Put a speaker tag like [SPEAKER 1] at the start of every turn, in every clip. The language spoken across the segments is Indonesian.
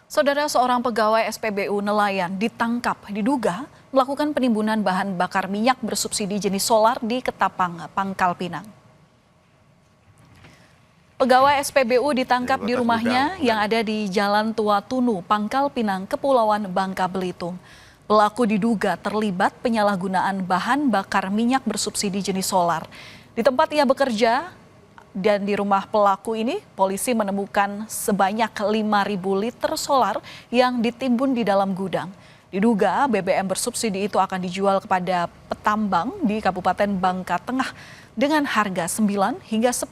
[SPEAKER 1] Saudara, seorang pegawai SPBU nelayan ditangkap diduga melakukan penimbunan bahan bakar minyak bersubsidi jenis solar di Ketapang, Pangkal Pinang. Pegawai SPBU ditangkap di rumahnya yang ada di Jalan Tua Tunu, Pangkal Pinang, Kepulauan Bangka Belitung. Pelaku diduga terlibat penyalahgunaan bahan bakar minyak bersubsidi jenis solar. Di tempat ia bekerja dan di rumah pelaku ini, polisi menemukan sebanyak 5.000 liter solar yang ditimbun di dalam gudang. Diduga BBM bersubsidi itu akan dijual kepada petambang di Kabupaten Bangka Tengah dengan harga 9 hingga 10.000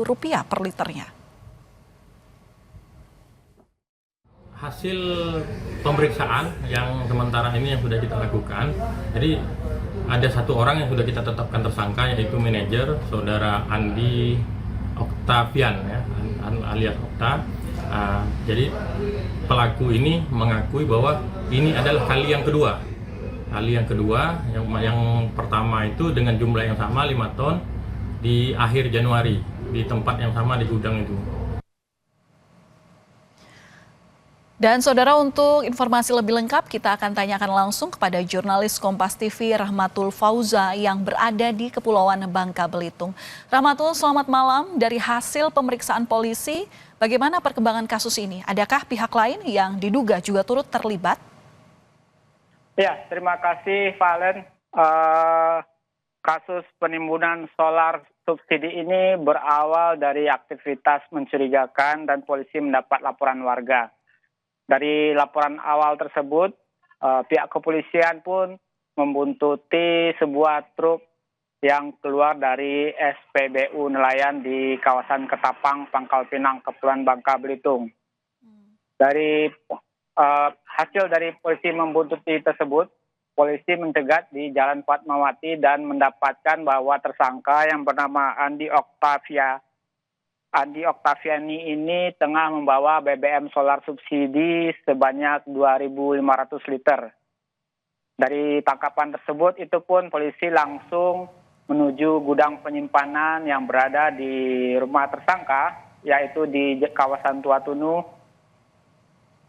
[SPEAKER 1] rupiah per liternya.
[SPEAKER 2] Hasil pemeriksaan yang sementara ini yang sudah kita lakukan, jadi ada satu orang yang sudah kita tetapkan tersangka, yaitu manajer saudara Andi Oktavian, ya, alias Okta. Jadi pelaku ini mengakui bahwa ini adalah kali yang kedua. Yang pertama itu dengan jumlah yang sama 5 ton di akhir Januari di tempat yang sama di gudang itu.
[SPEAKER 1] Dan saudara, untuk informasi lebih lengkap kita akan tanyakan langsung kepada jurnalis Kompas TV Rahmatul Fauza yang berada di Kepulauan Bangka Belitung. Rahmatul, selamat malam. Dari hasil pemeriksaan polisi, bagaimana perkembangan kasus ini? Adakah pihak lain yang diduga juga turut terlibat?
[SPEAKER 3] Ya, terima kasih Valen. Kasus penimbunan solar subsidi ini berawal dari aktivitas mencurigakan dan polisi mendapat laporan warga. Dari laporan awal tersebut, pihak kepolisian pun membuntuti sebuah truk yang keluar dari SPBU nelayan di kawasan Ketapang, Pangkal Pinang, Kepulauan Bangka Belitung. Dari hasil dari polisi membuntuti tersebut, polisi mencegat di Jalan Fatmawati dan mendapatkan bahwa tersangka yang bernama Andi Oktaviani ini tengah membawa BBM solar subsidi sebanyak 2.500 liter. Dari tangkapan tersebut itu pun polisi langsung menuju gudang penyimpanan yang berada di rumah tersangka, yaitu di kawasan Tua Tunu.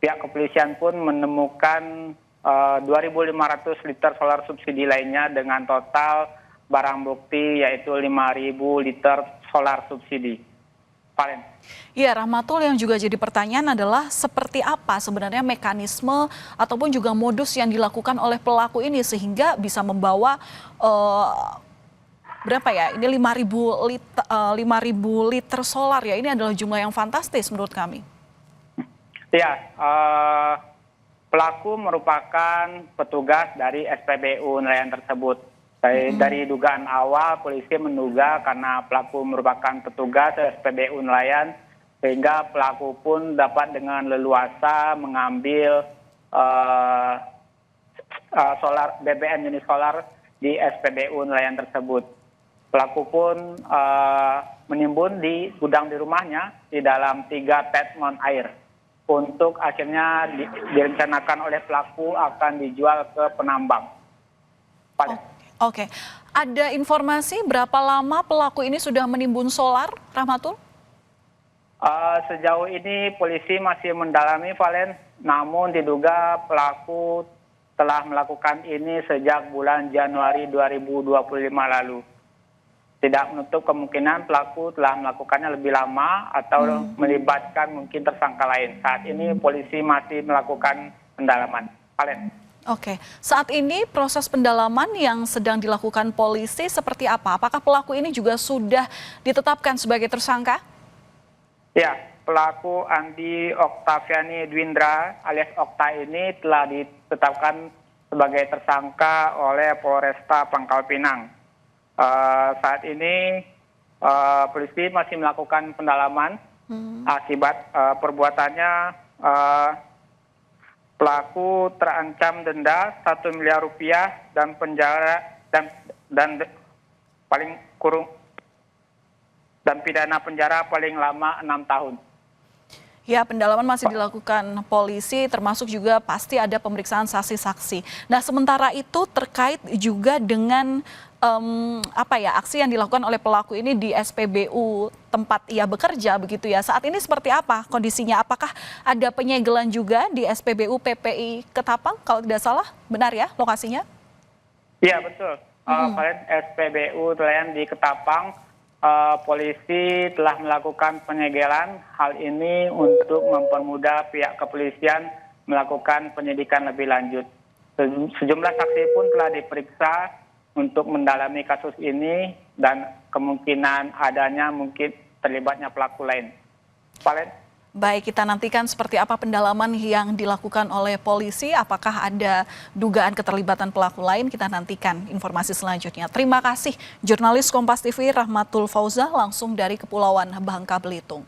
[SPEAKER 3] Pihak kepolisian pun menemukan 2.500 liter solar subsidi lainnya dengan total barang bukti yaitu 5.000 liter solar subsidi. Valen.
[SPEAKER 1] Ya, Rahmatul, yang juga jadi pertanyaan adalah seperti apa sebenarnya mekanisme ataupun juga modus yang dilakukan oleh pelaku ini sehingga bisa membawa berapa ya? Ini 5.000 liter solar ya. Ini adalah jumlah yang fantastis menurut kami.
[SPEAKER 3] Ya, pelaku merupakan petugas dari SPBU nelayan tersebut. Dari dugaan awal, polisi menduga karena pelaku merupakan petugas SPBU nelayan, sehingga pelaku pun dapat dengan leluasa mengambil solar BBM jenis solar di SPBU nelayan tersebut. Pelaku pun menimbun di gudang di rumahnya di dalam 3 tetmon air. Untuk akhirnya direncanakan oleh pelaku akan dijual ke penambang.
[SPEAKER 1] Oke, ada informasi berapa lama pelaku ini sudah menimbun solar, Rahmatul?
[SPEAKER 3] Sejauh ini polisi masih mendalami, Valen, namun diduga pelaku telah melakukan ini sejak bulan Januari 2025 lalu. Tidak menutup kemungkinan pelaku telah melakukannya lebih lama atau melibatkan mungkin tersangka lain. Saat ini polisi masih melakukan pendalaman. Valen.
[SPEAKER 1] Oke, saat ini proses pendalaman yang sedang dilakukan polisi seperti apa? Apakah pelaku ini juga sudah ditetapkan sebagai tersangka?
[SPEAKER 3] Ya, pelaku Andi Oktaviani Dwindra alias Okta ini telah ditetapkan sebagai tersangka oleh Polresta Pangkal Pinang. Saat ini polisi masih melakukan pendalaman akibat perbuatannya. Pelaku terancam denda 1 miliar rupiah dan penjara dan paling kurung dan pidana penjara paling lama 6 tahun.
[SPEAKER 1] Ya, pendalaman masih dilakukan polisi, termasuk juga pasti ada pemeriksaan saksi-saksi. Nah, sementara itu terkait juga dengan aksi yang dilakukan oleh pelaku ini di SPBU tempat ia bekerja begitu ya. Saat ini seperti apa kondisinya? Apakah ada penyegelan juga di SPBU PPI Ketapang kalau tidak salah? Benar ya lokasinya?
[SPEAKER 3] Iya betul. Kemarin SPBU Nelayan di Ketapang, polisi telah melakukan penyegelan. Hal ini untuk mempermudah pihak kepolisian melakukan penyidikan lebih lanjut. Sejumlah saksi pun telah diperiksa untuk mendalami kasus ini dan kemungkinan adanya mungkin terlibatnya pelaku lain. Valen?
[SPEAKER 1] Baik, kita nantikan seperti apa pendalaman yang dilakukan oleh polisi. Apakah ada dugaan keterlibatan pelaku lain? Kita nantikan informasi selanjutnya. Terima kasih jurnalis Kompas TV Rahmatul Fauzah langsung dari Kepulauan Bangka Belitung.